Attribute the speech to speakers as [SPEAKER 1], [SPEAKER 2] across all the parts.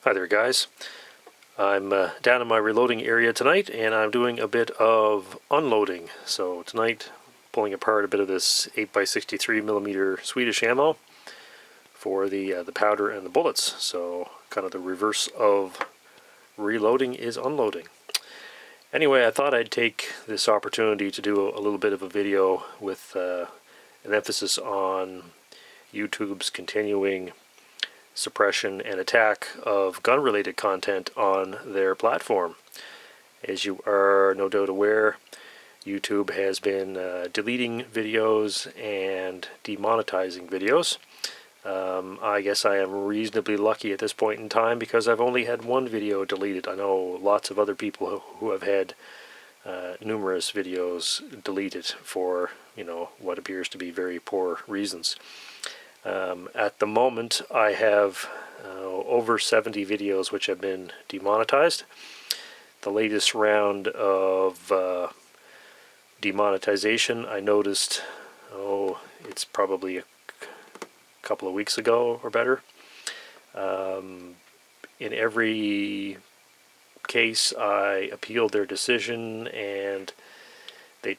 [SPEAKER 1] Hi there, guys. I'm down in my reloading area tonight, and I'm doing a bit of unloading. So tonight, pulling apart a bit of this 8x63mm Swedish ammo for the powder and the bullets. So kind of the reverse of reloading is unloading. Anyway, I thought I'd take this opportunity to do a little bit of a video with an emphasis on YouTube's continuing suppression and attack of gun-related content on their platform. As you are no doubt aware, YouTube has been deleting videos and demonetizing videos. I guess I am reasonably lucky at this point in time because I've only had one video deleted. I know lots of other people who have had numerous videos deleted for, what appears to be very poor reasons. At the moment, I have over 70 videos which have been demonetized. The latest round of demonetization I noticed, it's probably a couple of weeks ago or better. In every case, I appealed their decision, and they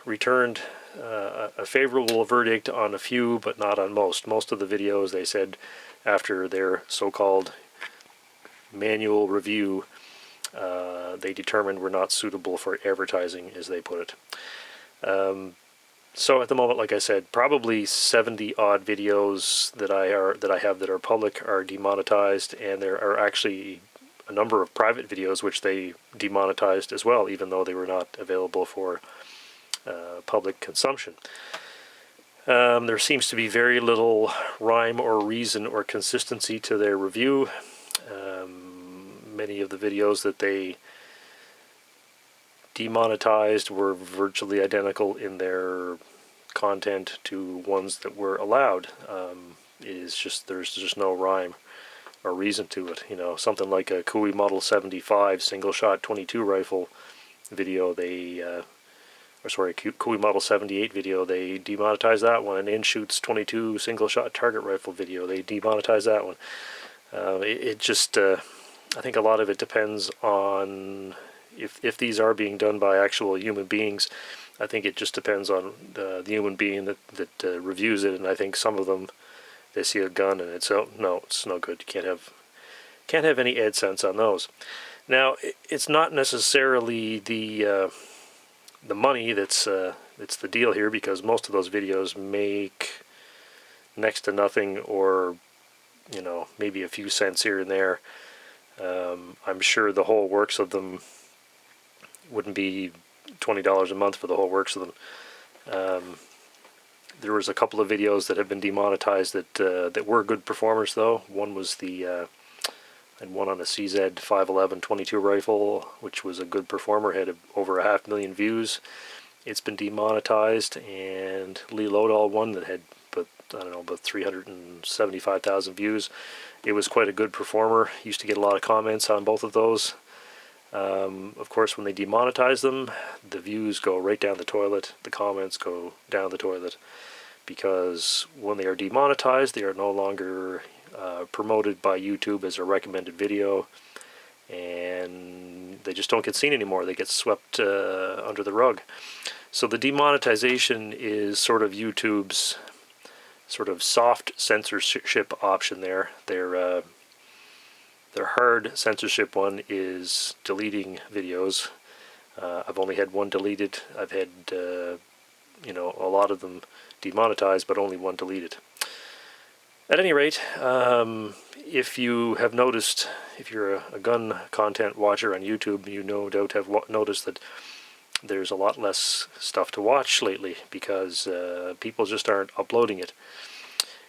[SPEAKER 1] returned a favorable verdict on a few, but not on most. Most of the videos, they said, after their so-called manual review, they determined were not suitable for advertising, as they put it. So at the moment, like I said, probably 70 odd videos that I have that are public are demonetized, and there are actually a number of private videos which they demonetized as well, even though they were not available for public consumption. There seems to be very little rhyme or reason or consistency to their review. Many of the videos that they demonetized were virtually identical in their content to ones that were allowed. There's just no rhyme or reason to it. Something like a Cooey Model 75 single-shot 22 rifle video, Cooey Model 78 video, they demonetized that one. An In-Shoots 22 single-shot target rifle video, they demonetized that one. I think a lot of it depends on if these are being done by actual human beings. I think it just depends on the human being that reviews it, and I think some of them, they see a gun and it's no good. You can't have any AdSense on those. Now, it's not necessarily the money that's the deal here, because most of those videos make next to nothing, or maybe a few cents here and there. I'm sure the whole works of them wouldn't be $20 a month for the whole works of them. There was a couple of videos that have been demonetized that were good performers, though. One was and one on a CZ 511 22 rifle, which was a good performer, had over 500,000 views. It's been demonetized. And Lee Lodahl one that had about 375,000 views. It was quite a good performer. Used to get a lot of comments on both of those. Of course, when they demonetize them, the views go right down the toilet, the comments go down the toilet, because when they are demonetized, they are no longer promoted by YouTube as a recommended video, and they just don't get seen anymore. They get swept under the rug. So the demonetization is sort of YouTube's sort of soft censorship option there. Their hard censorship one is deleting videos. I've only had one deleted. I've had a lot of them demonetized, but only one deleted. At any rate, if you have noticed, if you're a gun content watcher on YouTube, you no doubt have noticed that there's a lot less stuff to watch lately, because people just aren't uploading it.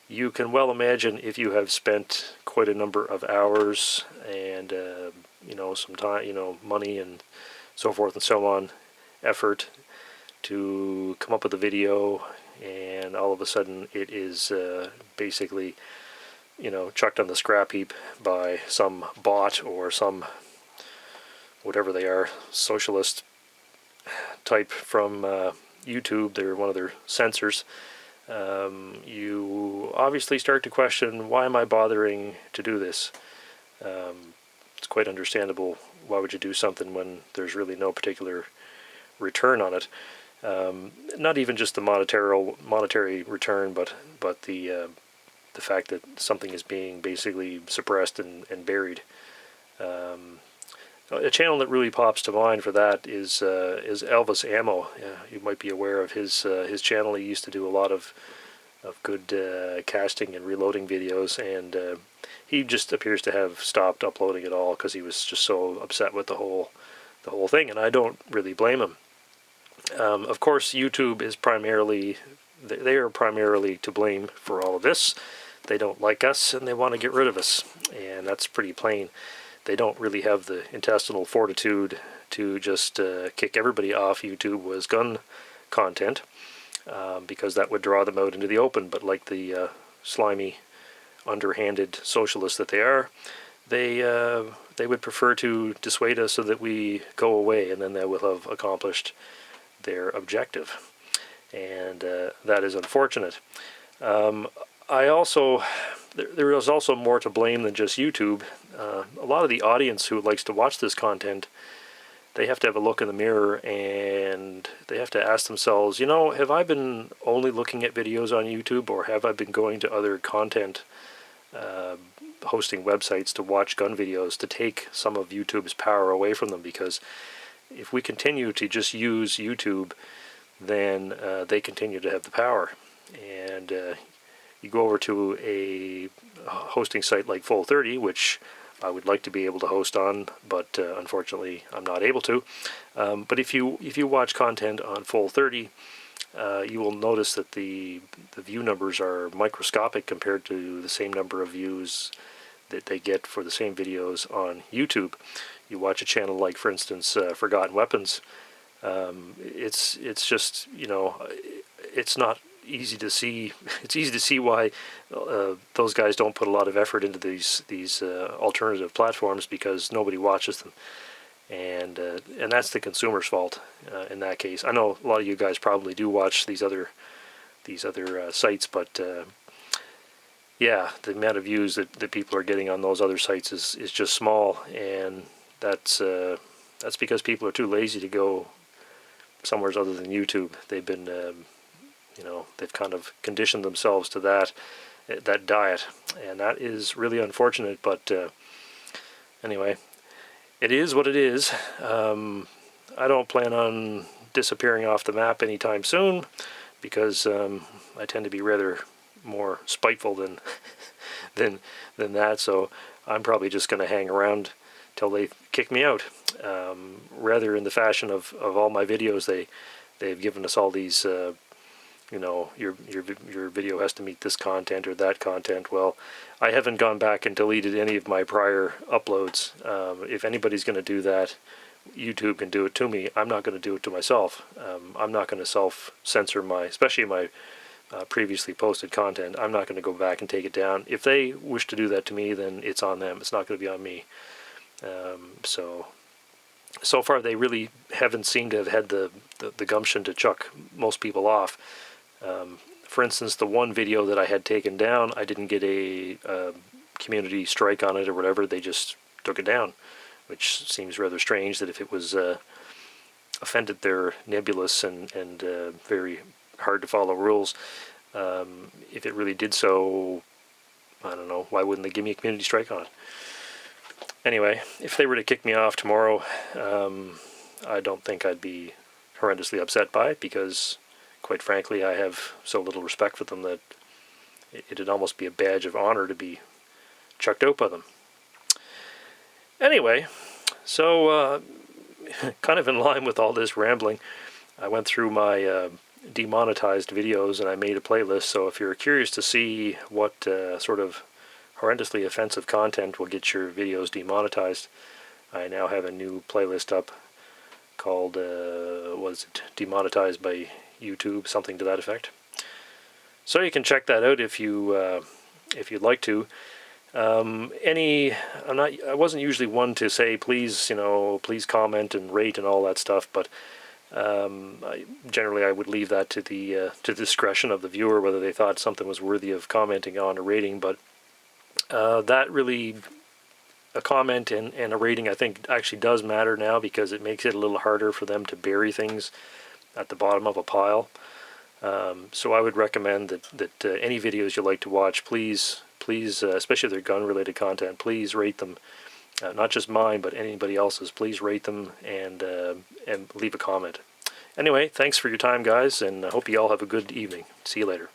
[SPEAKER 1] You can well imagine, if you have spent quite a number of hours and some time, money and so forth and so on, effort to come up with a video, and all of a sudden it is basically chucked on the scrap heap by some bot or some whatever they are, socialist type from YouTube. They're one of their censors. You obviously start to question, why am I bothering to do this? It's quite understandable. Why would you do something when there's really no particular return on it? Not even just the monetary return, but the fact that something is being basically suppressed and buried. A channel that really pops to mind for that is Elvis Ammo. You might be aware of his channel. He used to do a lot of good casting and reloading videos, and he just appears to have stopped uploading it all because he was just so upset with the whole thing, and I don't really blame him. Of course, YouTube is they are primarily to blame for all of this. They don't like us and they want to get rid of us, and that's pretty plain. They don't really have the intestinal fortitude to just kick everybody off YouTube with gun content, because that would draw them out into the open. But like the slimy, underhanded socialists that they are, they would prefer to dissuade us so that we go away, and then they will have accomplished their objective, and that is unfortunate. There is also more to blame than just YouTube. A lot of the audience who likes to watch this content, they have to have a look in the mirror and they have to ask themselves, have I been only looking at videos on YouTube, or have I been going to other content hosting websites to watch gun videos, to take some of YouTube's power away from them? Because if we continue to just use YouTube, then they continue to have the power. And you go over to a hosting site like Full30, which I would like to be able to host on, but unfortunately I'm not able to. But if you watch content on Full30, you will notice that the view numbers are microscopic compared to the same number of views that they get for the same videos on YouTube. You watch a channel like, for instance, Forgotten Weapons. It's just, it's not easy to see. It's easy to see why those guys don't put a lot of effort into these alternative platforms, because nobody watches them, and that's the consumer's fault in that case. I know a lot of you guys probably do watch these other sites, but yeah, the amount of views that people are getting on those other sites is just small, and that's because people are too lazy to go somewhere other than YouTube. They've been they've kind of conditioned themselves to that diet, and that is really unfortunate. But anyway, it is what it is. I don't plan on disappearing off the map anytime soon, because I tend to be rather more spiteful than than that. So I'm probably just going to hang around till they kick me out. Rather in the fashion of all my videos, they've given us all these. Your video has to meet this content or that content. Well, I haven't gone back and deleted any of my prior uploads. If anybody's going to do that, YouTube can do it to me. I'm not going to do it to myself. I'm not going to self-censor especially my previously posted content. I'm not going to go back and take it down. If they wish to do that to me, then it's on them. It's not going to be on me. So far they really haven't seemed to have had the gumption to chuck most people off. For instance, the one video that I had taken down, I didn't get a community strike on it or whatever. They just took it down, which seems rather strange, that if it was offended their nebulous and very hard to follow rules, if it really did so, I don't know, why wouldn't they give me a community strike on it? Anyway, if they were to kick me off tomorrow, I don't think I'd be horrendously upset by it, because quite frankly I have so little respect for them that it'd almost be a badge of honor to be chucked out by them. Anyway, so kind of in line with all this rambling, I went through my demonetized videos and I made a playlist. So if you're curious to see what sort of horrendously offensive content will get your videos demonetized, I now have a new playlist up called was it Demonetized by YouTube, something to that effect. So you can check that out if you'd like to. I wasn't usually one to say please comment and rate and all that stuff, but generally I would leave that to the discretion of the viewer, whether they thought something was worthy of commenting on or rating. But that really a comment and a rating, I think, actually does matter now, because it makes it a little harder for them to bury things at the bottom of a pile. So I would recommend that any videos you like to watch, please, especially if they're gun-related content, please rate them. Not just mine, but anybody else's. Please rate them and leave a comment. Anyway, thanks for your time, guys, and I hope you all have a good evening. See you later.